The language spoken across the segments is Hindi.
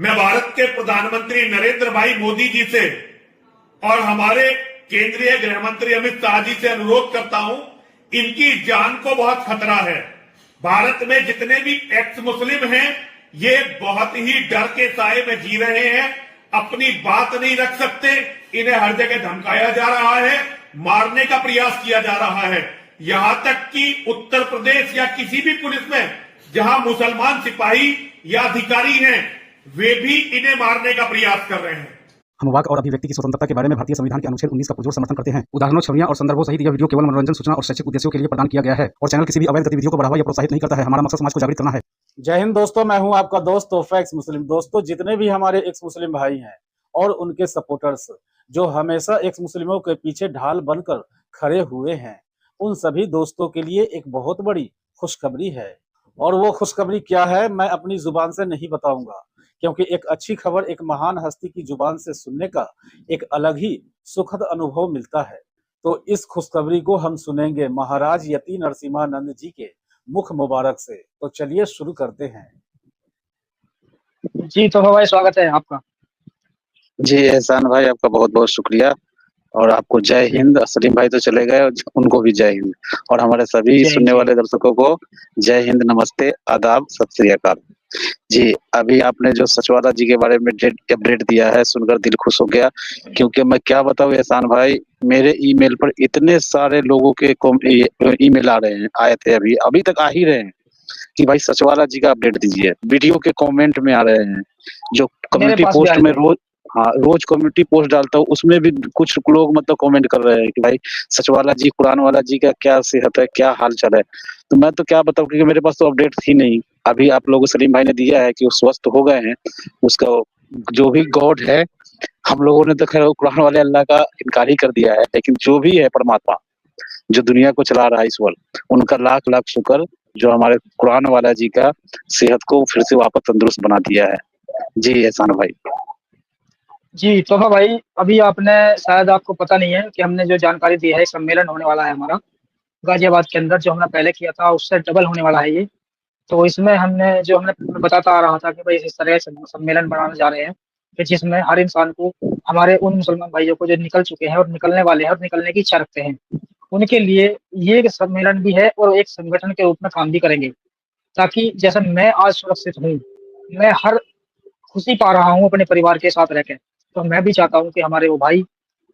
मैं भारत के प्रधानमंत्री नरेंद्र भाई मोदी जी से और हमारे केंद्रीय गृह मंत्री अमित शाह जी से अनुरोध करता हूं, इनकी जान को बहुत खतरा है। भारत में जितने भी एक्स मुस्लिम हैं, ये बहुत ही डर के साए में जी रहे हैं, अपनी बात नहीं रख सकते, इन्हें हर जगह धमकाया जा रहा है, मारने का प्रयास किया जा रहा है। यहां तक कि उत्तर प्रदेश या किसी भी पुलिस में जहां मुसलमान सिपाही या अधिकारी हैं, वे भी इन्हें मारने का प्रयास कर रहे हैं। हम वाक और अभिव्यक्ति की स्वतंत्रता के बारे में भारतीय संविधान के अनुच्छेद 19 का पुरजोर समर्थन करते हैं। उदाहरणों, छवियां और संदर्भों सहित यह वीडियो केवल मनोरंजन, सूचना और शैक्षिक उद्देश्यों के लिए प्रदान किया गया है और चैनल किसी भी अवैध गतिविधियों को बढ़ावा या प्रोत्साहित नहीं करता है। हमारा मकसद समाज को जागृत करना है। जय हिंद दोस्तों, मैं हूं आपका दोस्त तोहफा एक्स मुस्लिम। दोस्तों, जितने भी हमारे एक्स मुस्लिम भाई हैं और उनके सपोर्टर्स जो हमेशा एक्स मुस्लिमों के पीछे ढाल बनकर खड़े हुए हैं, उन सभी दोस्तों के लिए एक बहुत बड़ी खुशखबरी है। और वो खुशखबरी क्या है, मैं अपनी जुबान से नहीं बताऊंगा, क्योंकि एक अच्छी खबर एक महान हस्ती की जुबान से सुनने का एक अलग ही सुखद अनुभव मिलता है। तो इस खुशखबरी को हम सुनेंगे महाराज यति नरसिम्हानंद जी के मुख मुबारक से। तो चलिए शुरू करते हैं। जी तो भाई, स्वागत है आपका। जी एहसान भाई, आपका बहुत बहुत शुक्रिया और आपको जय हिंद। सलीम भाई तो चले गए, उनको भी जय हिंद, और हमारे सभी सुनने वाले दर्शकों को जय हिंद, नमस्ते, आदाब, सत श्री अकाल। जी, अभी आपने जो सचवाला जी के बारे में अपडेट दिया है, सुनकर दिल खुश हो गया, क्योंकि मैं क्या बताऊं एहसान भाई, मेरे ईमेल पर इतने सारे लोगों के ईमेल आ रहे हैं, आए थे, अभी तक आ ही रहे हैं कि भाई सचवाला जी का अपडेट दीजिए। वीडियो के कमेंट में आ रहे हैं, जो कम्युनिटी पोस्ट में रोज कम्युनिटी पोस्ट डालता हूँ, उसमें भी कुछ लोग मतलब कमेंट कर रहे हैं कि भाई सचवाला जी, कुरान वाला जी का क्या सेहत है, क्या हाल चाल है। तो मैं तो क्या बताऊं, क्योंकि मेरे पास तो अपडेट थी नहीं। अभी आप लोगों सलीम भाई ने दिया है कि वो स्वस्थ हो गए हैं। उसका जो भी गॉड है, हम लोगों ने तो खैर कुरान वाले अल्लाह का इनकार ही कर दिया है, लेकिन जो भी है परमात्मा जो दुनिया को चला रहा है इस वक्त, उनका लाख लाख शुक्र जो हमारे कुरान वाला जी का सेहत को फिर से वापस तंदुरुस्त बना दिया है। जी एहसान भाई। जी तो भाई, अभी आपने शायद आपको पता नहीं है कि हमने जो जानकारी दी है, सम्मेलन होने वाला है हमारा गाजियाबाद के अंदर, जो हमने पहले किया था उससे डबल होने वाला है ये। तो इसमें हमने बताता आ रहा था कि भाई इस तरह से सम्मेलन बनाने जा रहे हैं कि जिसमें हर इंसान को, हमारे उन मुसलमान भाइयों को जो निकल चुके हैं और निकलने वाले हैं और निकलने की इच्छा रखते हैं, उनके लिए ये एक सम्मेलन भी है और एक संगठन के रूप में काम भी करेंगे, ताकि जैसे मैं आज सुरक्षित हूँ, मैं हर खुशी पा रहा हूँ अपने परिवार के साथ रहकर, तो मैं भी चाहता हूँ कि हमारे वो भाई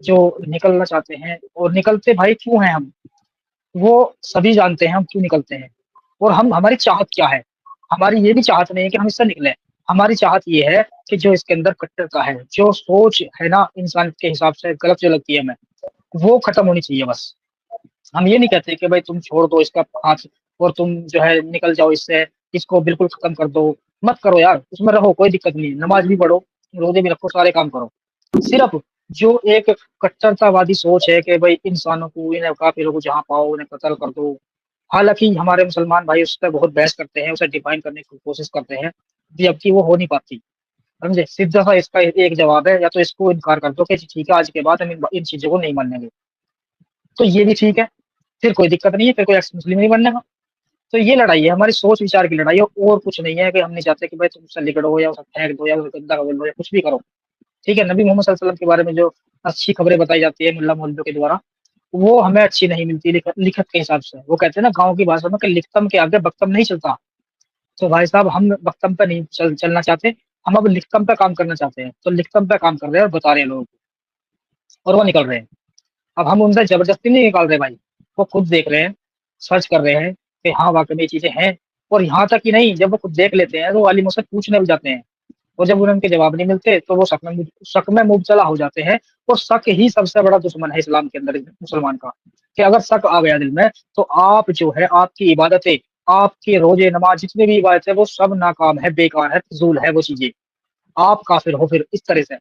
जो निकलना चाहते हैं, और निकलते भाई क्यों हैं हम, वो सभी जानते हैं हम क्यों निकलते हैं और हमारी चाहत क्या है। हमारी ये भी चाहत नहीं है कि हम इससे निकले, हमारी चाहत ये है कि जो इसके अंदर कट्टरता है, जो सोच है ना इंसान के हिसाब से गलत जो लगती है हमें, वो खत्म होनी चाहिए। बस हम ये नहीं कहते कि भाई तुम छोड़ दो इसका हाथ और तुम जो है निकल जाओ इससे, इसको बिल्कुल खत्म कर दो, मत करो यार, उसमें रहो, कोई दिक्कत नहीं है, नमाज भी पढ़ो, रोजे भी रखो, सारे काम करो। सिर्फ जो एक कट्टरतावादी सोच है कि भाई इंसानों को, इन्हें काफिरों को जहाँ पाओ उन्हें कत्ल कर दो, हालांकि हमारे मुसलमान भाई उस पर बहुत बहस करते हैं, उसे डिफाइन करने की कोशिश करते हैं, जबकि वो हो नहीं पाती। समझे, सीधा सा इसका एक जवाब है, या तो इसको इनकार कर दो कि ठीक है आज के बाद हम इन चीजों को नहीं मानेंगे, तो ये भी ठीक है, फिर कोई दिक्कत नहीं है, फिर कोई एक्स मुस्लिम नहीं बनने का। तो ये लड़ाई है, हमारी सोच विचार की लड़ाई है, और कुछ नहीं है कि हम नहीं चाहते कि भाई तुम उससे लिगड़ो या उसे फेंक दो या उसे गंदा बोल दो या कुछ भी करो। ठीक है, नबी मोहम्मद सल्लल्लाहु अलैहि वसल्लम के बारे में जो अच्छी खबरें बताई जाती है मुल्ला मौलवियों के द्वारा, वो हमें अच्छी नहीं मिलती लिखत के हिसाब से। वो कहते हैं ना गाँव की भाषा में कि लिखतम के आगे बख्तम नहीं चलता। तो भाई साहब, हम बख्तम पे नहीं चलना चाहते, हम अब लिखतम पे काम करना चाहते हैं। तो लिखतम पे काम कर रहे हैं और बता रहे हैं लोगों को, और वो निकल रहे हैं। अब हम उनसे जबरदस्ती नहीं निकाल रहे भाई, वो खुद देख रहे हैं, सर्च कर रहे हैं कि हाँ वाकई में ये चीजें हैं। और यहाँ तक ही नहीं, जब वो खुद देख लेते हैं तो आलिमों से पूछने भी जाते हैं, और जब उनके जवाब नहीं मिलते तो वो शक में मुबतला हो जाते हैं। और शक ही सबसे बड़ा दुश्मन है इस्लाम के अंदर मुसलमान का, कि अगर शक आ गया दिल में तो आप जो है, आपकी इबादतें, आपके रोजे नमाज, जितनी भी इबादत है, वो सब नाकाम है, बेकार है, फजूल है वो चीजें, आप काफिर हो फिर इस तरह से।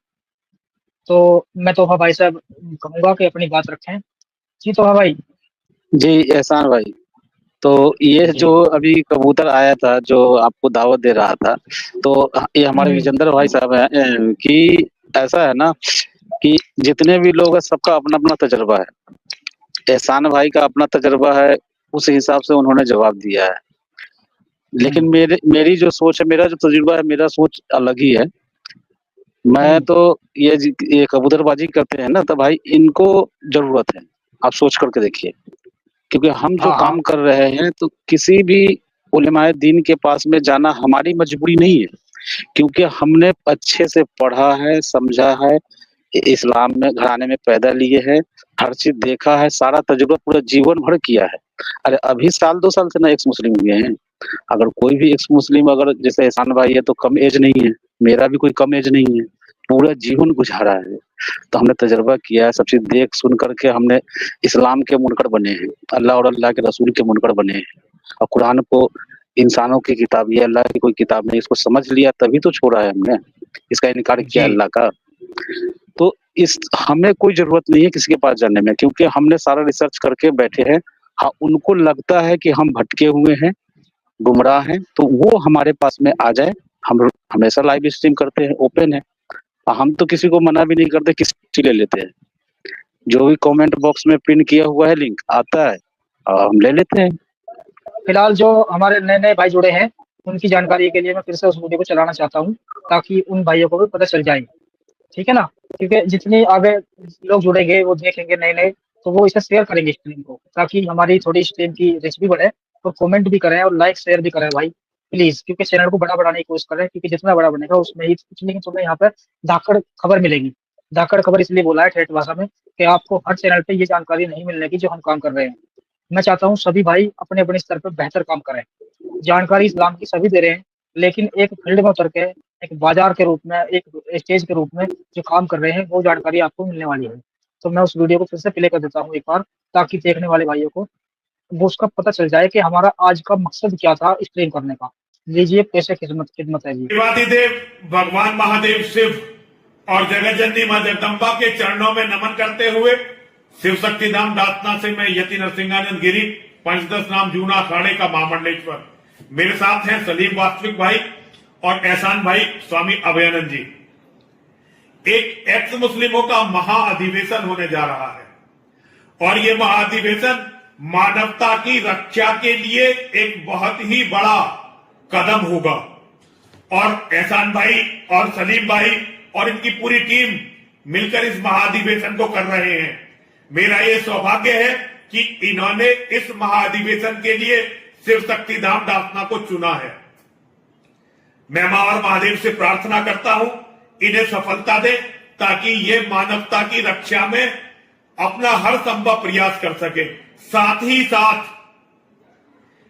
तो मैं तो भाई साहब कहूंगा कि अपनी बात रखें। जी तो भाई। जी एहसान भाई, तो ये जो अभी कबूतर आया था जो आपको दावत दे रहा था, तो ये हमारे विजेंद्र भाई साहब हैं कि ऐसा है ना कि जितने भी लोग हैं सबका अपना अपना तजुर्बा है। एहसान भाई का अपना तजुर्बा है, उस हिसाब से उन्होंने जवाब दिया है। लेकिन मेरी जो सोच है, मेरा जो तजुर्बा है, मेरा सोच अलग ही है। मैं तो ये कबूतरबाजी करते हैं ना, तो भाई इनको जरूरत है, आप सोच करके देखिए। क्योंकि हम जो हाँ, काम हाँ। कर रहे हैं, तो किसी भी उलेमाए दीन के पास में जाना हमारी मजबूरी नहीं है, क्योंकि हमने अच्छे से पढ़ा है, समझा है, इस्लाम में घराने में पैदा लिए हैं, हर चीज देखा है, सारा तजुर्बा पूरा जीवन भर किया है। अरे अभी साल 2 साल से ना एक्स मुस्लिम हुए हैं। अगर कोई भी एक्स मुस्लिम, अगर जैसे एहसान भाई है तो कम एज नहीं है, मेरा भी कोई कम एज नहीं है, पूरा जीवन गुजारा है। तो हमने तजुर्बा किया है, सब चीज देख सुन करके हमने इस्लाम के मुनकर बने हैं, अल्लाह और अल्लाह के रसूल के मुनकर बने हैं। और कुरान को इंसानों की किताब, ये अल्लाह की कोई किताब नहीं, इसको समझ लिया तभी तो छोड़ा है हमने, इसका इनकार किया जी। अल्लाह का। तो इस हमें कोई जरूरत नहीं है किसी के पास जाने में, क्योंकि हमने सारा रिसर्च करके बैठे हैं। हाँ, उनको लगता है कि हम भटके हुए हैं, गुमराह हैं, तो वो हमारे पास में आ जाए। हम हमेशा लाइव स्ट्रीम करते हैं, ओपन है, हम तो किसी को मना भी नहीं करते, किसी ले लेते हैं। जो भी कमेंट बॉक्स में पिन किया हुआ है लिंक आता है, हम ले लेते हैं। फिलहाल जो हमारे नए-नए भाई जुड़े हैं, उनकी जानकारी के लिए मैं फिर से उस वीडियो को चलाना चाहता हूँ, ताकि उन भाइयों को भी पता चल जाए, ठीक है ना? क्योंकि जितने आगे लोग जुड़ेंगे, वो देखेंगे नए-नए, तो वो इसे शेयर करेंगे स्ट्रीम को, ताकि हमारी थोड़ी स्ट्रीम की रीच भी बढ़े और कमेंट भी करें और लाइक शेयर भी करें भाई, प्लीज़। क्योंकि चैनल को बड़ा बनाने की कोशिश करें, क्योंकि जितना बड़ा बनेगा उसमें ही लेकिन तुम्हें यहाँ पे धाकड़ खबर मिलेगी। धाकड़ खबर इसलिए बोला है ठेठ भाषा में कि आपको हर चैनल पे ये जानकारी नहीं मिलने की जो हम काम कर रहे हैं। मैं चाहता हूँ सभी भाई अपने-अपने स्तर पे बेहतर काम करें। जानकारी इस्लाम की सभी दे रहे हैं, लेकिन एक फील्ड में उतर के, एक बाज़ार के रूप में, एक स्टेज के रूप में जो काम कर रहे हैं, वो जानकारी आपको मिलने वाली है। तो मैं उस वीडियो को फिर से प्ले कर देता हूँ एक बार, ताकि देखने वाले भाइयों को वो उसका पता चल जाए कि हमारा आज का मकसद क्या था स्ट्रीम करने का। लीजिए, कैसे खिदमत है जी। देवादिदेव भगवान महादेव शिव और जगत जननी मां जगदम्बा के चरणों में नमन करते हुए शिव शक्ति धाम दासना से मैं यति नरसिंहानंद गिरी, पंचदश नाम जूना अखाड़े का महामंडलेश्वर। मेरे साथ हैं सलीम वास्तविक भाई और एहसान भाई स्वामी अभयानंद जी। एक एक्स मुस्लिमों का महाअधिवेशन होने जा रहा है और ये महाअधिवेशन मानवता की रक्षा के लिए एक बहुत ही बड़ा कदम होगा। और एहसान भाई और सलीम भाई और इनकी पूरी टीम मिलकर इस महाअधिवेशन को कर रहे हैं। मेरा ये सौभाग्य है कि इन्होंने इस महाअधिवेशन के लिए शिव शक्ति धाम दासना को चुना है। मैं मां और महादेव से प्रार्थना करता हूं इन्हें सफलता दे, ताकि ये मानवता की रक्षा में अपना हर संभव प्रयास कर सके। साथ ही साथ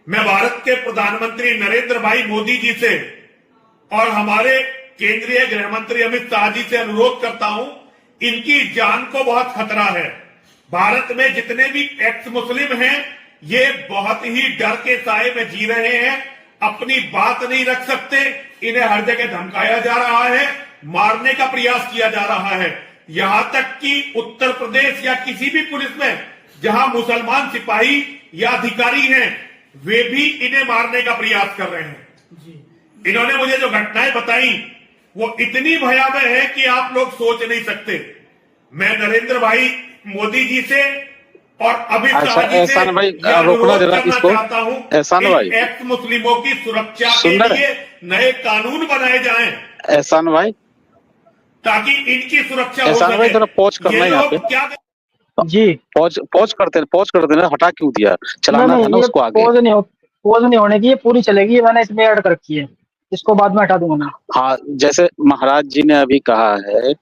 मैं भारत के प्रधानमंत्री नरेंद्र भाई मोदी जी से और हमारे केंद्रीय गृह मंत्री अमित शाह जी से अनुरोध करता हूं, इनकी जान को बहुत खतरा है। भारत में जितने भी एक्स मुस्लिम हैं, ये बहुत ही डर के साए में जी रहे हैं, अपनी बात नहीं रख सकते, इन्हें हर जगह धमकाया जा रहा है, मारने का प्रयास किया जा रहा है। यहां तक कि उत्तर प्रदेश या किसी भी पुलिस में जहां मुसलमान सिपाही या अधिकारी हैं, वे भी इन्हें मारने का प्रयास कर रहे हैं। इन्होंने मुझे जो घटनाएं बताई वो इतनी भयावह है कि आप लोग सोच नहीं सकते। मैं नरेंद्र भाई मोदी जी से और अमित शाह जी से भाई यह रोकना अनुरोध जरा करना इसको। चाहता हूं एहसान कि भाई, एक्स मुस्लिमों की सुरक्षा के सुंदर लिए नए कानून बनाए जाएं, एहसान भाई, ताकि इनकी सुरक्षा हो एहसान भाई सके। जरा पॉज करना ये है यहाँ पे। लोग क्या जी। पॉज करते ना, हटा क्यों दिया? चलाना था ना ये उसको आगे। पॉज नहीं होने की, ये पूरी चलेगी, मैंने इसमें ऐड कर रखी है, इसको बाद में हटा दूंगा मैं। हाँ, जैसे महाराज जी ने अभी कहा है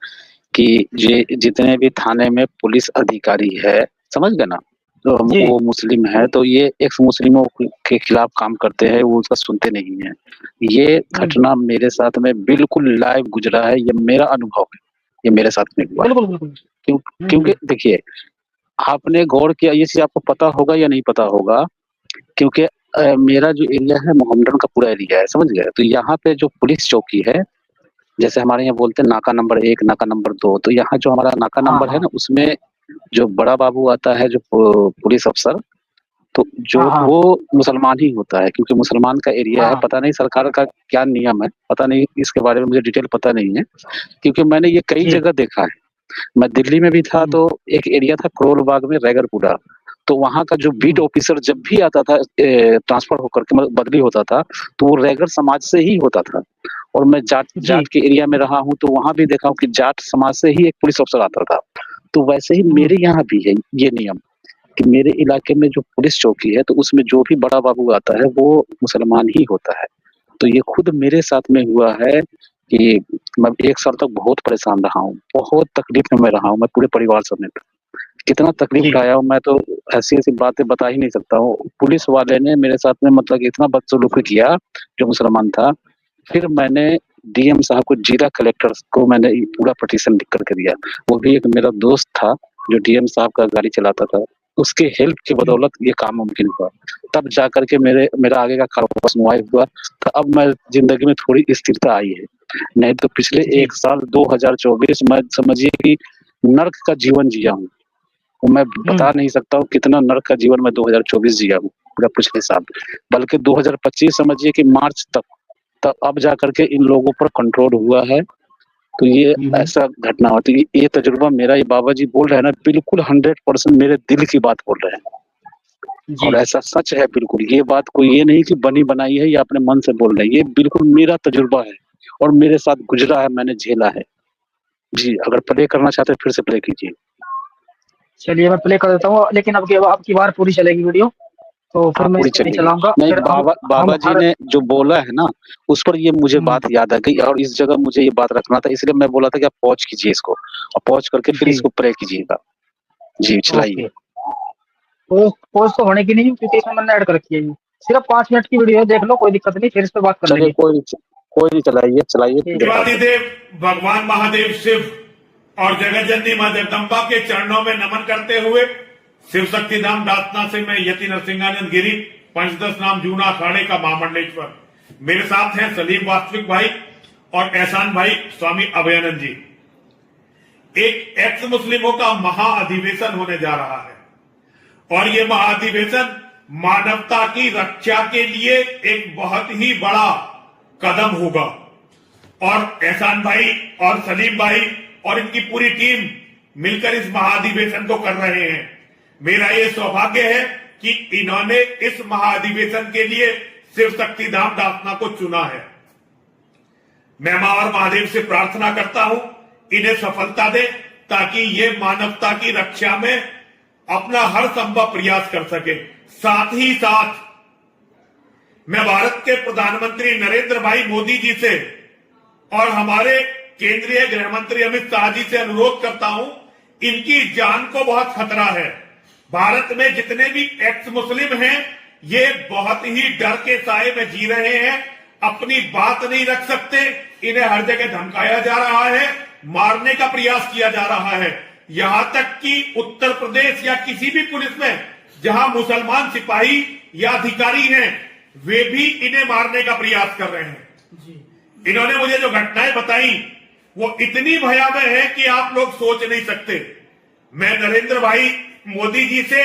कि जितने भी थाने में पुलिस अधिकारी है, समझ गए ना, तो वो मुस्लिम है, तो ये एक्स मुस्लिमों के खिलाफ काम करते हैं, वो उसका सुनते नहीं है। ये घटना मेरे साथ में बिल्कुल लाइव गुजरा है, ये मेरा अनुभव है, ये मेरे साथ में हुआ। बिल्कुल। क्योंकि देखिए, आपने गौर किया, ये चीज आपको पता होगा या नहीं पता होगा, क्योंकि मेरा जो एरिया है मोहम्मडन का पूरा एरिया है, समझ गए। तो यहाँ पे जो पुलिस चौकी है, जैसे हमारे यहाँ बोलते हैं नाका नंबर 1, नाका नंबर 2, तो यहाँ जो हमारा नाका नंबर है ना, उसमें जो बड़ा बाबू आता है, जो पुलिस अफसर, तो जो वो मुसलमान ही होता है, क्योंकि मुसलमान का एरिया है। पता नहीं सरकार का क्या नियम है, पता नहीं, इसके बारे में मुझे डिटेल पता नहीं है, क्योंकि मैंने ये कई जगह देखा है। मैं दिल्ली में भी था, तो एक एरिया था करोल बाग में, रैगरपुरा, तो वहाँ का जो बीट ऑफिसर जब भी आता था ट्रांसफर होकर के, मतलब बदली होता था, तो वो रैगर समाज से ही होता था। और मैं जाट के एरिया में रहा हूँ, तो वहां भी देखा हूँ कि जाट समाज से ही एक पुलिस अफसर आता था। तो वैसे ही मेरे यहाँ भी है ये नियम कि मेरे इलाके में जो पुलिस चौकी है, तो उसमें जो भी बड़ा बाबू आता है वो मुसलमान ही होता है। तो ये खुद मेरे साथ में हुआ है कि मैं 1 साल तक बहुत परेशान रहा हूँ, बहुत तकलीफ में मैं रहा हूँ, मैं पूरे परिवार समेत। कितना तकलीफ उठाया हूँ मैं, तो ऐसी बातें बता ही नहीं सकता हूँ। पुलिस वाले ने मेरे साथ में मतलब इतना बदसलूकी किया, जो मुसलमान था। फिर मैंने डीएम साहब को, जिला कलेक्टर को मैंने पूरा पिटीशन लिख करके दिया। वो भी एक मेरा दोस्त था जो डीएम साहब का गाड़ी चलाता था, उसके हेल्प की बदौलत ये काम मुमकिन हुआ। तब जा करके मेरा आगे का कारोबार सुनवाई हुआ, तो अब मैं जिंदगी में थोड़ी स्थिरता आई है। नहीं तो पिछले 1 साल 2024 में समझिए कि नर्क का जीवन जिया हूँ। मैं बता नहीं सकता हूँ कितना नर्क का जीवन मैं 2024 जिया हूँ, पूरा पिछले साल। बल्कि 2025 समझिए कि मार्च तब अब जा करके इन लोगों पर कंट्रोल हुआ है। तो ये ऐसा घटना होती है। ये तजुर्बा मेरा, ये बाबा जी बोल रहे हैं ना, बिल्कुल 100% मेरे दिल की बात बोल रहे हैं। और ऐसा सच है बिल्कुल। ये बात कोई ये नहीं कि बनी बनाई है या अपने मन से बोल रहे हैं, ये बिल्कुल मेरा तजुर्बा है और मेरे साथ गुजरा है, मैंने झेला है। जी, अगर प्ले करना चाहते हैं फिर से प्ले कीजिए। चलिए मैं प्ले कर देता हूँ, लेकिन अब की बार पूरी चलेगी वीडियो, तो फिर मैं इसको नहीं चलाऊंगा। नहीं, बाबा जी ने जो बोला है ना, उस पर ये मुझे बात याद आ गई और इस जगह मुझे ये बात रखना था, इसलिए मैं बोला था कि आप पॉज कीजिए इसको और पॉज करके फिर इसको प्ले कीजिएगा। जी चलाइए। पॉज तो होने की नहीं, क्योंकि इसमें मैंने ऐड कर रखी है। सिर्फ 5 मिनट की वीडियो है, देख लो, कोई दिक्कत नहीं, फिर इस पर बात कर लेंगे। कोई नहीं, चलाइए। देवादिदेव भगवान महादेव शिव और जगत जननी मां जगदम्बा के चरणों में नमन करते हुए शिव शक्ति धाम दासना से मैं यति नरसिंहानंद गिरी पंचदश नाम जूना अखाड़े का महामंडलेश्वर, मेरे साथ हैं सलीम वास्तविक भाई और एहसान भाई स्वामी अभयानंद जी। एक एक्स मुस्लिमों का महाअधिवेशन होने जा रहा है और ये महाअधिवेशन मानवता की रक्षा के लिए एक बहुत ही बड़ा कदम होगा। और एहसान भाई और सलीम भाई और इनकी पूरी टीम मिलकर इस महाअधिवेशन को कर रहे हैं। मेरा ये सौभाग्य है कि इन्होंने इस महाअधिवेशन के लिए शिव शक्ति धाम दासना को चुना है। मैं मां और महादेव से प्रार्थना करता हूं इन्हें सफलता दे, ताकि ये मानवता की रक्षा में अपना हर संभव प्रयास कर सके। साथ ही साथ मैं भारत के प्रधानमंत्री नरेंद्र भाई मोदी जी से और हमारे केंद्रीय गृह मंत्री अमित शाह जी से अनुरोध करता हूं, इनकी जान को बहुत खतरा है। भारत में जितने भी एक्स मुस्लिम हैं, ये बहुत ही डर के साए में जी रहे हैं, अपनी बात नहीं रख सकते, इन्हें हर जगह धमकाया जा रहा है, मारने का प्रयास किया जा रहा है। यहां तक कि उत्तर प्रदेश या किसी भी पुलिस में जहां मुसलमान सिपाही या अधिकारी हैं, वे भी इन्हें मारने का प्रयास कर रहे हैं। इन्होंने मुझे जो घटनाएं बताई वो इतनी भयावह है कि आप लोग सोच नहीं सकते। मैं नरेंद्र भाई मोदी जी से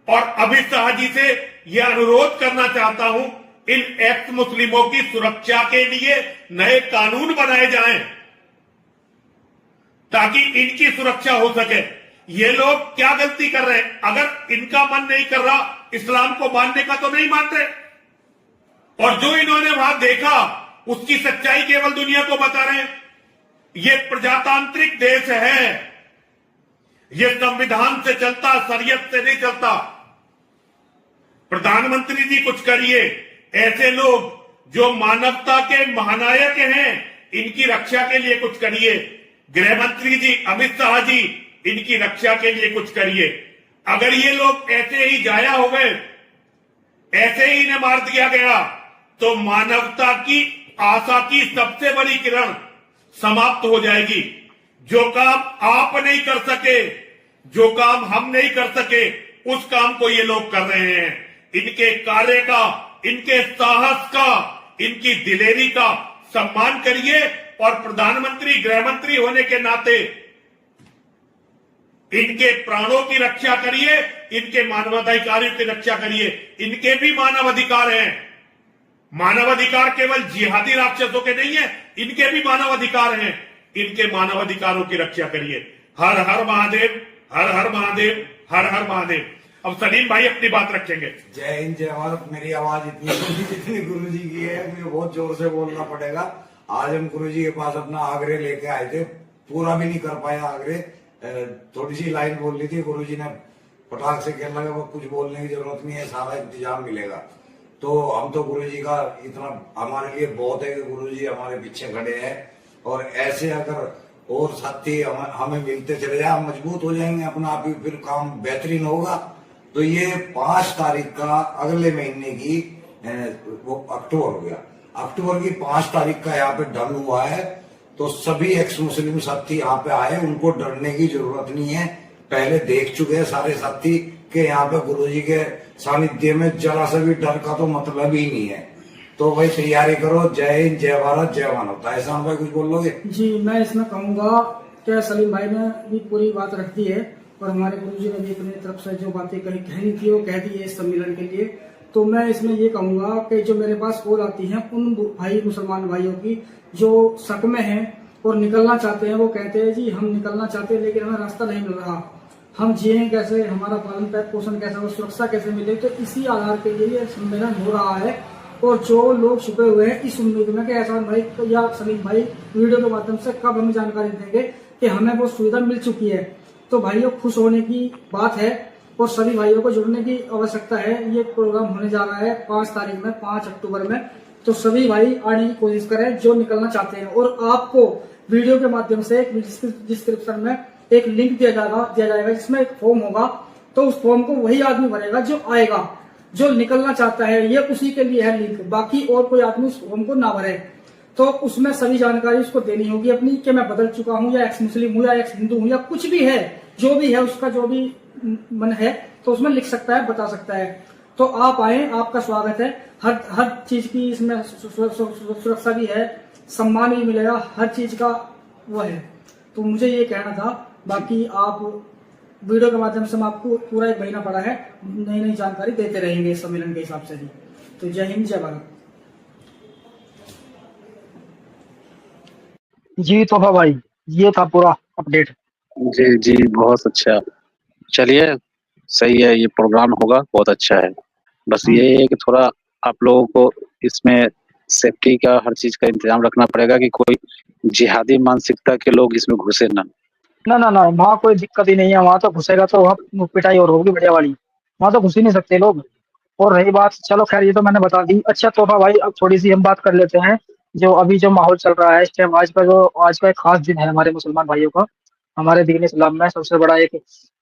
और अमित शाह जी से यह अनुरोध करना चाहता हूं, इन एक्स मुस्लिमों की सुरक्षा के लिए नए कानून बनाए जाएं ताकि इनकी सुरक्षा हो सके। ये लोग क्या गलती कर रहे हैं? अगर इनका मन नहीं कर रहा इस्लाम को मानने का, तो नहीं मानते, और जो इन्होंने वहां देखा उसकी सच्चाई केवल दुनिया को बता रहे हैं। ये प्रजातांत्रिक देश है, ये संविधान से चलता, शरीयत से नहीं चलता। प्रधानमंत्री जी कुछ करिए, ऐसे लोग जो मानवता के महानायक हैं, इनकी रक्षा के लिए कुछ करिए। गृह मंत्री जी अमित शाह जी, इनकी रक्षा के लिए कुछ करिए। अगर ये लोग ऐसे ही जाया हो गए, ऐसे ही इन्हें मार दिया गया, तो मानवता की आशा की सबसे बड़ी किरण समाप्त हो जाएगी। जो काम आप नहीं कर सके, जो काम हम नहीं कर सके, उस काम को ये लोग कर रहे हैं। इनके कार्य का, इनके साहस का, इनकी दिलेरी का सम्मान करिए और प्रधानमंत्री गृह मंत्री होने के नाते इनके प्राणों की रक्षा करिए, इनके मानवाधिकारों की रक्षा करिए। इनके भी मानव अधिकार हैं। मानव अधिकार केवल जिहादी राक्षसों के नहीं है, इनके भी मानव अधिकार हैं। इनके मानव अधिकारों की रक्षा करिए। हर हर महादेव, हर हर महादेव, हर हर महादेव। अब सलीम भाई अपनी बात रखेंगे। जय हिंद, जय भारत। मेरी आवाज इतनी जितनी गुरु जी की है, मुझे बहुत जोर से बोलना पड़ेगा। आज हम गुरुजी के पास अपना आग्रह लेके आए थे, पूरा भी नहीं कर पाया आग्रह, थोड़ी सी लाइन बोल ली थी, गुरुजी ने पटाख से कहने लगा वो कुछ बोलने की जरूरत नहीं है, सारा इंतजाम मिलेगा। तो हम तो गुरुजी का इतना हमारे लिए बहुत है कि गुरुजी हमारे पीछे खड़े हैं, और ऐसे अगर और साथी हमें मिलते चले जाए, हम मजबूत हो जाएंगे, अपना आप ही फिर काम बेहतरीन होगा। तो ये 5 तारीख का अगले महीने की वो अक्टूबर हो गया, अक्टूबर की 5 तारीख का यहाँ पे डन हुआ है। तो सभी एक्स मुस्लिम साथी यहाँ पे आए, उनको डरने की जरूरत नहीं है, पहले देख चुके हैं सारे साथी के यहाँ पे गुरुजी के सानिध्य में जरा सा भी डर का तो मतलब ही नहीं है। तो भाई तैयारी करो। जय हिंद, जय भारत, जय मानवता। ऐसा भाई कुछ बोलोगे? जी, मैं इसमें कहूंगा कि सलीम भाई ने भी पूरी बात रख दी है, और हमारे गुरुजी ने भी अपनी तरफ से जो बातें कहनी थी वो कह दी है इस सम्मेलन के लिए। तो मैं इसमें ये कहूंगा कि जो मेरे पास कॉल आती है उन भाई मुसलमान भाइयों की जो शक में हैं और निकलना चाहते हैं, वो कहते हैं जी हम निकलना चाहते हैं लेकिन हमें रास्ता नहीं मिल रहा, हम जिए कैसे, हमारा पालन पोषण कैसे और सुरक्षा कैसे मिले। तो इसी आधार के लिए ये सम्मेलन हो रहा है, और जो लोग छुपे हुए हैं इस उम्मीद में कि एहसान भाई या सलीम भाई वीडियो के माध्यम से कब हमें जानकारी देंगे कि हमें वो सुविधा मिल चुकी है। तो भाइयों खुश होने की बात है, और सभी भाइयों को जुड़ने की आवश्यकता है। ये प्रोग्राम होने जा रहा है 5 तारीख में, 5 अक्टूबर में। तो सभी भाई आने की कोशिश करें जो निकलना चाहते हैं, और आपको वीडियो के माध्यम से डिस्क्रिप्शन में एक लिंक दिया जाएगा जिसमें एक फॉर्म होगा। तो उस फॉर्म को वही आदमी भरेगा जो आएगा, जो निकलना चाहता है, ये उसी के लिए है लिंक। बाकी और कोई आदमी उस फॉर्म को ना भरे। तो उसमें सभी जानकारी उसको देनी होगी अपनी, कि मैं बदल चुका हूँ या एक्स मुस्लिम हूँ या एक्स हिंदू हूँ या कुछ भी है, जो भी है उसका जो भी मन है तो उसमें लिख सकता है, बता सकता है। तो आप आए, आपका स्वागत है। हर चीज की इसमें सुरक्षा भी है, सम्मान भी मिलेगा, हर चीज का वो है। तो मुझे ये कहना था। बाकी आप वीडियो के माध्यम से हम आपको पूरा 1 महीना पड़ा है, नई नई जानकारी देते रहेंगे इस सम्मेलन के हिसाब से भी। तो जय हिंद, जय भारत। जी तोहफा भाई, ये था पूरा अपडेट। जी जी, बहुत अच्छा। चलिए, सही है, ये प्रोग्राम होगा, बहुत अच्छा है। बस ये है कि थोड़ा आप लोगों को इसमें सेफ्टी का, हर चीज का इंतजाम रखना पड़ेगा कि कोई जिहादी मानसिकता के लोग इसमें घुसे ना। ना, वहाँ कोई दिक्कत ही नहीं है। वहाँ तो घुसेगा तो वहाँ पिटाई और होगी बढ़िया वाली, वहाँ तो घुस ही नहीं सकते लोग। और रही बात, चलो खैर ये तो मैंने बता दी। अच्छा तोहफा भाई, अब थोड़ी सी हम बात कर लेते हैं जो अभी जो माहौल चल रहा है इस टाइम। आज का एक खास दिन है हमारे मुसलमान भाइयों का। हमारे दीन इस्लाम में सबसे बड़ा एक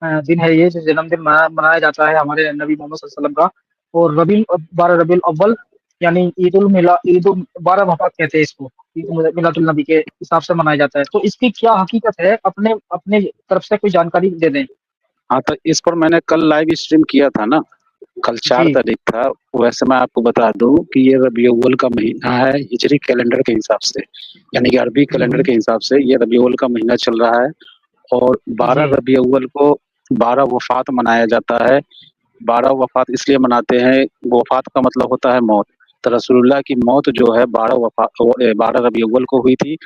दिन है ये, जो जन्मदिन मनाया जाता है हमारे नबी मोहम्मद सल्लल्लाहु अलैहि वसल्लम का। और 12 रबीउल अव्वल यानी ईद 12 वफात कहते हैं इसको, ईद मिलादुल नबी के हिसाब से मनाया जाता है। तो इसकी क्या हकीकत है, अपने अपने तरफ से कोई जानकारी दे दें। हाँ, तो इस पर मैंने कल लाइव स्ट्रीम किया था ना, कल 4 तारीख था। वैसे मैं आपको बता दूं कि ये रबीउल अव्वल का महीना है हिजरी कैलेंडर के हिसाब से, यानी कि अरबी कैलेंडर के हिसाब से ये रबीउल अव्वल का महीना चल रहा है। और 12 रबीउल अव्वल को 12 वफात मनाया जाता है। 12 वफात इसलिए मनाते हैं, वफात का मतलब होता है मौत। तो रसूलुल्लाह की मौत जो है 12 रबीउल अव्वल को हुई थी।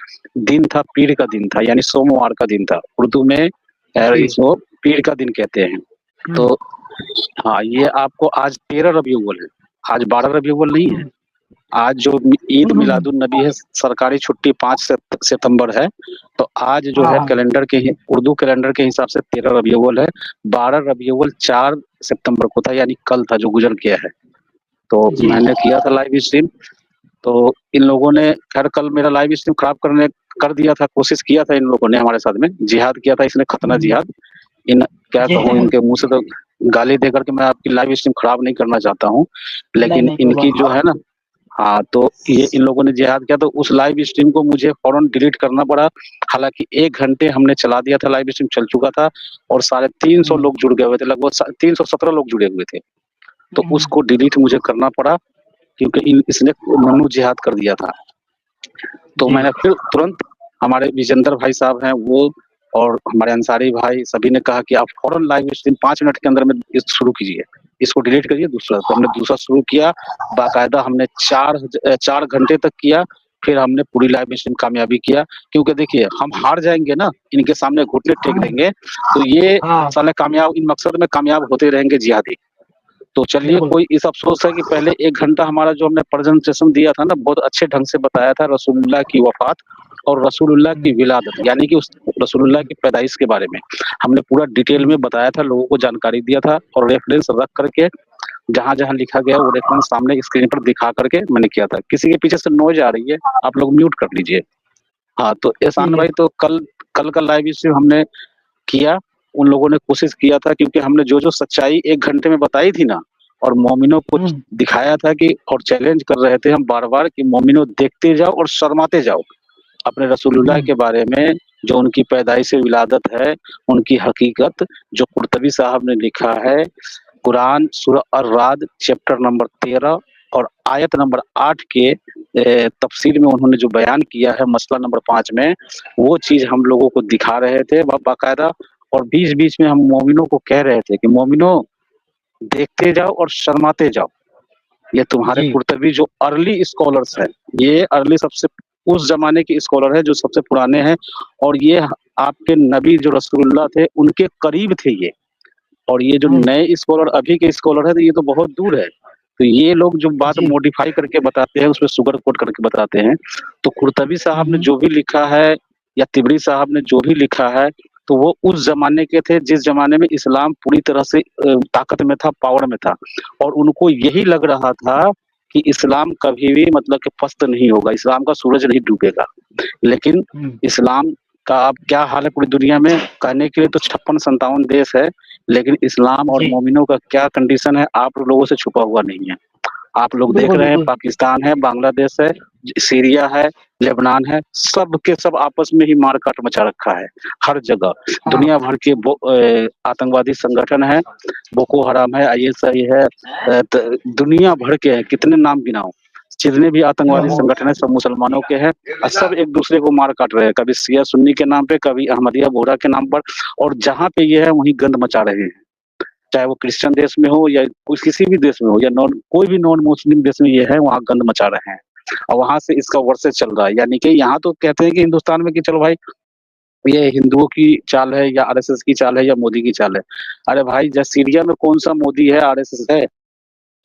दिन था, पीर का दिन था, यानी सोमवार का दिन था। उर्दू में इसको पीर का दिन कहते हैं। तो हाँ, ये आपको आज 13 रबीउल अव्वल है, आज 12 रबीउल अव्वल नहीं है। आज जो ईद मिलादुन नबी है, सरकारी छुट्टी 5 सितंबर है। तो आज जो है कैलेंडर के, उर्दू कैलेंडर के हिसाब से 13 रबीउल अव्वल है। 12 रबीउल अव्वल 4 सितंबर को था, यानी कल था जो गुजर गया है। तो मैंने किया था लाइव स्ट्रीम। तो इन लोगों ने खैर कल मेरा लाइव स्ट्रीम खराब कर दिया था, कोशिश किया था इन लोगों ने हमारे साथ में, जिहाद किया था इसने, खतना जिहाद। इन क्या कहूँ, इनके मुंह से तो गाली देकर के मैं आपकी लाइव स्ट्रीम खराब नहीं करना चाहता हूँ, लेकिन इनकी जो है ना, हाँ, तो ये इन लोगों ने जिहाद किया। तो उस लाइव स्ट्रीम को मुझे फौरन डिलीट करना पड़ा। हालांकि 1 घंटे हमने चला दिया था, लाइव स्ट्रीम चल चुका था और 350 लोग जुड़ गए हुए थे, लगभग 317 लोग जुड़े हुए थे। तो उसको डिलीट मुझे करना पड़ा क्योंकि इसने मनु जिहाद कर दिया था। तो मैंने फिर तुरंत, हमारे विजेंद्र भाई साहब हैं वो और हमारे अंसारी भाई, सभी ने कहा कि आप फौरन लाइव स्ट्रीम 5 मिनट के अंदर में शुरू कीजिए, इसको डिलीट करिए दूसरा। तो हमने दूसरा शुरू किया, बाकायदा हमने 4 घंटे तक किया। फिर हमने पूरी लाइव स्ट्रीम कामयाबी किया, क्योंकि देखिए हम हार जाएंगे ना, इनके सामने घुटने टेक देंगे तो ये साले कामयाब, इन मकसद में कामयाब होते रहेंगे जिहादी। तो चलिए, बिल्कुल। कोई इस अफसोस है कि पहले 1 घंटा हमारा जो हमने प्रेजेंटेशन दिया था ना, बहुत अच्छे ढंग से बताया था रसूलुल्लाह की वफ़ात और रसूलुल्लाह की विलादत, यानी कि उस रसूलुल्लाह की पैदाइश के बारे में। हमने पूरा डिटेल में बताया था, लोगों को जानकारी दिया था और रेफरेंस रख करके जहाँ-जहाँ लिखा गया वो रेफरेंस सामने स्क्रीन पर दिखा करके मैंने किया था। किसी के पीछे से नॉइज़ आ रही है, आप लोग म्यूट कर लीजिए। हाँ, तो एहसान ठीक है। भाई, तो कल का लाइव स्ट्रीम हमने किया, उन लोगों ने कोशिश किया था, क्योंकि हमने जो-जो सच्चाई 1 घंटे में बताई थी ना, और मोमिनों को दिखाया था कि, और चैलेंज कर रहे थे हम बार-बार कि मोमिनों देखते जाओ और शर्माते जाओ अपने रसूलुल्लाह के बारे में, जो उनकी पैदाइश विलादत है, उनकी हकीकत जो कुर्तबी साहब ने लिखा है, कुरान सूरह अर-राद चैप्टर नंबर 13 और आयत नंबर 8 के तफसीर में उन्होंने जो बयान किया है मसला नंबर 5 में, वो चीज़ हम लोगों को दिखा रहे थे बाकायदा, और बीच-बीच में हम मोमिनों को कह रहे थे कि मोमिनों देखते जाओ और शर्माते जाओ। ये तुम्हारे जी। कुर्तबी जो अर्ली स्कॉलर्स हैं, ये अर्ली सबसे उस ज़माने के स्कॉलर हैं जो सबसे पुराने हैं, और ये आपके नबी जो रसूलुल्लाह थे उनके करीब थे ये। और ये जो नए स्कॉलर अभी के स्कॉलर हैं, तो ये तो बहुत दूर है। तो ये लोग जो बात जी। मॉडिफाई करके बताते हैं, उसमें शुगर कोट करके बताते हैं। तो कुर्तबी साहब ने जो भी लिखा है या तिबरी साहब ने जो भी लिखा है, तो वो उस ज़माने के थे जिस ज़माने में इस्लाम पूरी तरह से ताकत में था, पावर में था, और उनको यही लग रहा था कि इस्लाम कभी भी मतलब कि पस्त नहीं होगा, इस्लाम का सूरज नहीं डूबेगा। लेकिन इस्लाम का अब क्या हाल है पूरी दुनिया में, कहने के लिए तो 56-57 देश है, लेकिन इस्लाम और जी। मोमिनों का क्या कंडीशन है, आप लोगों से छुपा हुआ नहीं है। आप लोग देख बिल्कुल, रहे हैं, बिल्कुल। पाकिस्तान है, बांग्लादेश है, सीरिया है, लेबनान है, सब के सब आपस में ही मार-काट मचा रखा है, हर जगह। हाँ। दुनिया भर के आतंकवादी संगठन है, बोको हराम है, आईएसआई है, दुनिया भर के हैं, कितने नाम गिनाऊँ? जितने भी आतंकवादी संगठन है, सब मुसलमानों के हैं, और सब एक-दूसरे को मार काट रहे हैं, कभी शिया सुन्नी के नाम पे, कभी अहमदिया बोहरा के नाम पर, और जहाँ पे ये है वहीं गंद मचा रहे हैं। चाहे वो क्रिश्चियन देश में हो या किसी भी देश में हो, या कोई भी नॉन मुस्लिम देश में ये है, वहाँ गंद मचा रहे हैं, और वहाँ से इसका वर्सेस चल रहा है। यानी कि यहाँ तो कहते हैं कि हिंदुस्तान में कि चलो भाई, ये हिंदुओं की चाल है या आरएसएस की चाल है या मोदी की चाल है। अरे भाई, सीरिया में कौन-सा मोदी है, आरएसएस है?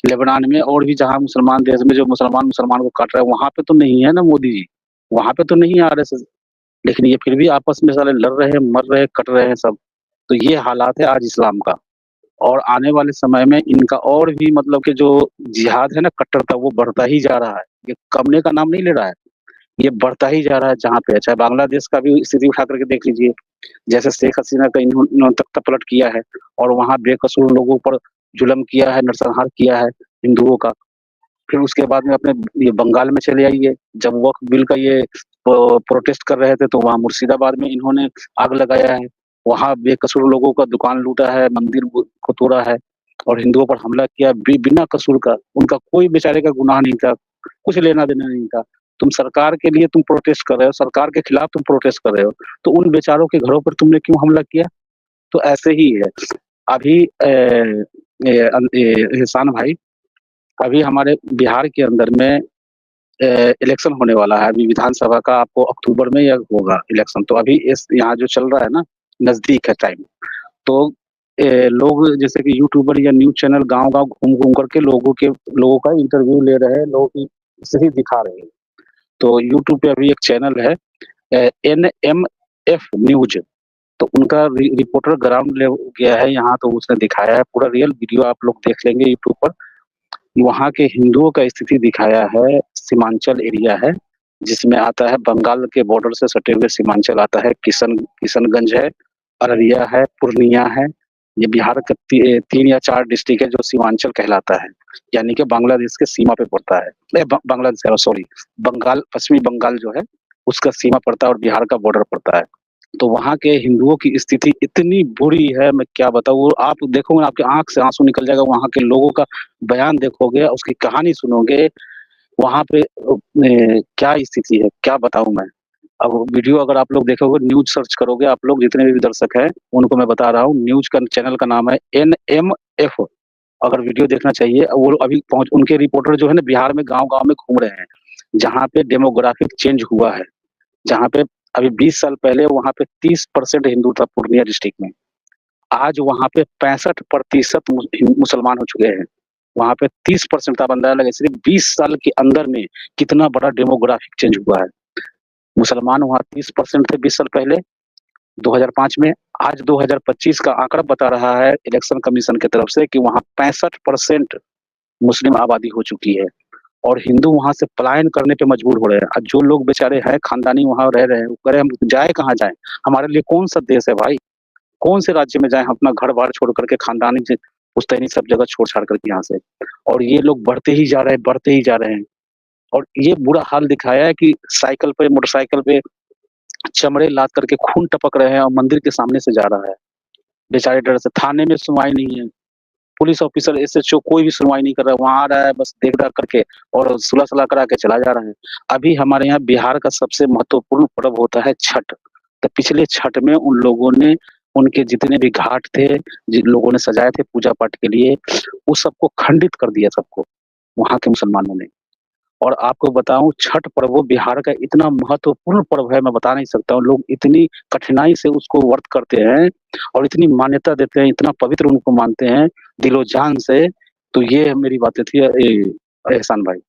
लेबनान में और भी जहाँ मुसलमान देश में जो मुसलमान को काट रहा है, वहाँ पे तो नहीं है ना मोदी जी, वहाँ पे तो नहीं है आरएसएस, लेकिन ये फिर भी आपस में साले लड़ रहे हैं, मर रहे हैं, कट रहे हैं सब। तो ये हालात है आज इस्लाम का, और आने वाले समय में इनका और भी मतलब कि जो जिहाद है ना, कट्टरता, वो बढ़ता ही जा रहा है। ये कमने का नाम नहीं ले रहा है, ये बढ़ता ही जा रहा है जहाँ पे। चाहे बांग्लादेश का भी स्थिति उठा करके देख लीजिए, जैसे शेख हसीना का इन्होंने तख्तापलट किया है और वहाँ बेकसूर लोगों पर जुल्म किया है, नरसंहार किया है हिंदुओं का। फिर उसके बाद में अपने ये बंगाल में चले आइए, जब वक्फ बिल का ये प्रोटेस्ट कर रहे थे, तो वहाँ मुर्शिदाबाद में इन्होंने आग लगाया है, वहाँ बेकसूर लोगों का दुकान लूटा है, मंदिर को तोड़ा है और हिंदुओं पर हमला किया बिना कसूर का। उनका कोई बेचारे का गुनाह नहीं था, कुछ लेना-देना नहीं था। तुम सरकार के लिए तुम प्रोटेस्ट कर रहे हो, सरकार के खिलाफ तुम प्रोटेस्ट कर रहे हो, तो उन बेचारों के घरों पर तुमने क्यों हमला किया? तो ऐसे ही है। अभी एहसान भाई, अभी हमारे बिहार के अंदर में इलेक्शन होने वाला है, अभी विधानसभा का, आपको अक्टूबर में या होगा इलेक्शन। तो अभी इस यहाँ जो चल रहा है ना, नज़दीक है टाइम, तो लोग जैसे कि यूट्यूबर या न्यूज़ चैनल गाँव-गाँव घूम-घूम करके लोगों का इंटरव्यू ले रहे हैं, लोगों की स्थिति दिखा रहे हैं। तो यूट्यूब पे अभी एक चैनल है एनएमएफ न्यूज़, तो उनका रिपोर्टर ग्राउंड ले गया है यहाँ, तो उसने दिखाया है पूरा रियल वीडियो, आप लोग देख लेंगे यूट्यूब पर। वहाँ के हिंदुओं का स्थिति दिखाया है, सीमांचल एरिया है, जिसमें आता है बंगाल के बॉर्डर से सटे हुए सीमांचल आता है, किशनगंज है, अररिया है, पूर्णिया है। ये बिहार का 3 या 4 डिस्ट्रिक्ट है जो सीमांचल कहलाता है, यानी कि बांग्लादेश के सीमा पे पड़ता है। बांग्लादेश कह रहा हूँ, सॉरी, बंगाल, पश्चिमी बंगाल जो है उसका सीमा पड़ता है और बिहार का बॉर्डर पड़ता है। तो वहाँ के हिंदुओं की स्थिति इतनी बुरी है, मैं क्या बताऊँ, आप देखोगे ना, आपकी आँख से आँसू निकल जाएगा। वहाँ के लोगों का बयान देखोगे, उसकी कहानी सुनोगे, वहाँ पे क्या स्थिति है, क्या बताऊँ मैं। अब वीडियो अगर आप लोग देखोगे, न्यूज़ सर्च करोगे, आप लोग जितने भी दर्शक हैं, उनको मैं बता रहा हूँ, न्यूज़ का चैनल का नाम है एनएमएफ। अगर वीडियो देखना चाहिए, वो अभी उनके रिपोर्टर जो है ना, बिहार में गाँव-गाँव में घूम रहे हैं, जहाँ पे डेमोग्राफिक चेंज हुआ है, जहाँ पे अभी 20 साल पहले वहाँ पे 30% हिंदू था पूर्णिया डिस्ट्रिक्ट में। आज वहाँ पे 65% मुसलमान हो चुके हैं। वहां पे 30% आप अंदाजा लगे, सिर्फ 20 साल के अंदर में कितना बड़ा डेमोग्राफिक चेंज हुआ है। मुसलमान वहाँ 30% थे 20 साल पहले 2005 में। आज 2025 का आंकड़ा बता रहा है इलेक्शन कमीशन की तरफ से कि वहाँ 65% मुस्लिम आबादी हो चुकी है और हिंदू वहां से पलायन करने पे मजबूर हो रहे हैं। जो लोग बेचारे हैं खानदानी वहां रह रहे हैं, वो कह रहे हैं हम जाए कहाँ जाए, हमारे लिए कौन सा देश है भाई, कौन से राज्य में जाए हम अपना घर बार छोड़ करके, खानदानी से पुश्तैनी सब जगह छोड़ छाड़ करके यहाँ से। और ये लोग बढ़ते ही जा रहे हैं, बढ़ते ही जा रहे हैं। और ये बुरा हाल दिखाया है कि साइकिल पे, मोटरसाइकिल पे चमड़े लाद करके खून टपक रहे हैं और मंदिर के सामने से जा रहा है बेचारे डर से। थाने में सुनवाई नहीं है, पुलिस ऑफिसर एसएचओ कोई भी सुनवाई नहीं कर रहा है, वहां आ रहा है बस देख दाख करके और सुलह सलाह करा के चला जा रहा है। अभी हमारे यहाँ बिहार का सबसे महत्वपूर्ण पर्व होता है छठ। तो पिछले छठ में उन लोगों ने उनके जितने भी घाट थे, जिन लोगों ने सजाए थे पूजा पाठ के लिए, उस सबको खंडित कर दिया सबको वहां के मुसलमानों ने। और आपको बताऊं छठ पर्व बिहार का इतना महत्वपूर्ण पर्व है, मैं बता नहीं सकता हूँ। लोग इतनी कठिनाई से उसको व्रत करते हैं और इतनी मान्यता देते हैं, इतना पवित्र उनको मानते हैं दिलो जान से। तो ये मेरी बातें थी एहसान भाई।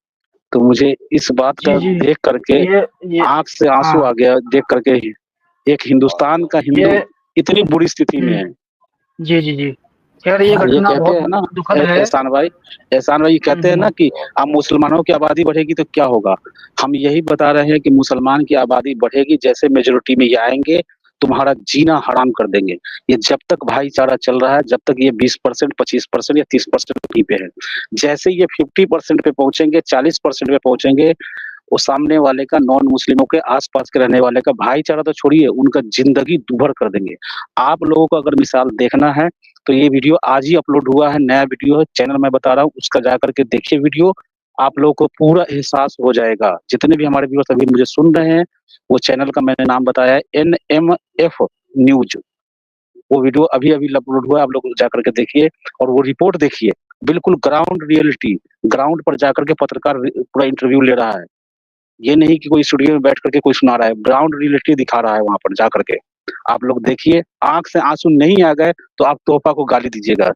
तो मुझे इस बात का जी जी देख करके ये आंख से आंसू हाँ आ गया, देख करके एक हिंदुस्तान का हिंदू ये इतनी बुरी स्थिति में है। जी जी जी खैर ये ये घटना कहते बहुत हैं ना दुखद है। एहसान भाई कहते हैं ना कि अब मुसलमानों की आबादी बढ़ेगी तो क्या होगा। हम यही बता रहे हैं कि मुसलमान की आबादी बढ़ेगी, जैसे मेजोरिटी में ये आएंगे तुम्हारा जीना हराम कर देंगे। ये जब तक भाईचारा चल रहा है, जब तक ये 20%, 25% या 30% पे है, जैसे ये 50% पे पहुंचेंगे, 40% पे पहुंचेंगे, वो सामने वाले का, नॉन मुस्लिमों के आसपास के रहने वाले का भाईचारा तो छोड़िए, उनका जिंदगी दूभर कर देंगे। आप लोगों को अगर मिसाल देखना है तो ये वीडियो आज ही अपलोड हुआ है, नया वीडियो है, चैनल में बता रहा हूँ, उसका जाकर के देखिए वीडियो, आप लोगों को पूरा एहसास हो जाएगा। जितने भी हमारे व्यूअर्स अभी मुझे सुन रहे हैं, वो चैनल का मैंने नाम बताया है NMF न्यूज। वो वीडियो अभी अभी अपलोड हुआ है, आप लोग जाकर के देखिए और वो रिपोर्ट देखिए, बिल्कुल ग्राउंड रियलिटी, ग्राउंड पर जाकर के पत्रकार पूरा इंटरव्यू ले रहा है। ये नहीं कि कोई स्टूडियो में बैठ करके कोई सुना रहा है, ग्राउंड रियलिटी दिखा रहा है वहां पर जा करके। आप लोग देखिए, आंख से आंसू नहीं आ गए तो आप तोहफा को गाली दीजिएगा,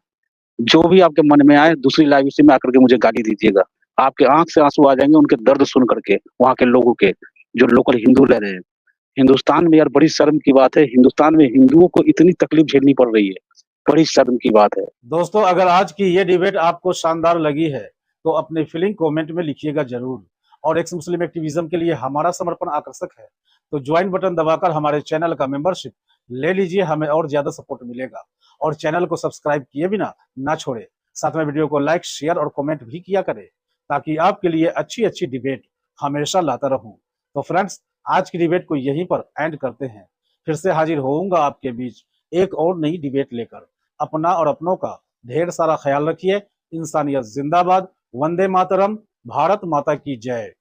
जो भी आपके मन में आए दूसरी लाइव स्ट्रीम में आकर के मुझे गाली दीजिएगा। आपके आंख से आंसू आ जाएंगे उनके दर्द सुन करके, वहां के लोगों के, जो लोकल हिंदू रह रहे हैं। हिंदुस्तान में यार बड़ी शर्म की बात है, हिंदुस्तान में हिंदुओं को इतनी तकलीफ झेलनी पड़ रही है, बड़ी शर्म की बात है। दोस्तों अगर आज की ये डिबेट आपको शानदार लगी है तो अपनी फीलिंग कमेंट में लिखिएगा जरूर। और एक्स मुस्लिम एक्टिविज्म के लिए हमारा समर्पण आकर्षक है, तो ज्वाइन बटन दबाकर हमारे चैनल का मेंबरशिप ले लीजिए, हमें और ज्यादा सपोर्ट मिलेगा। और चैनल को सब्सक्राइब किए बिना ना छोड़े, साथ में वीडियो को लाइक, शेयर और कमेंट भी किया करें, ताकि आपके लिए अच्छी अच्छी डिबेट हमेशा लाता रहूं। तो फ्रेंड्स आज की डिबेट को यहीं पर एंड करते हैं, फिर से हाजिर होऊंगा आपके बीच एक और नई डिबेट लेकर। अपना और अपनों का ढेर सारा ख्याल रखिए। इंसानियत जिंदाबाद, वंदे मातरम, भारत माता की जय।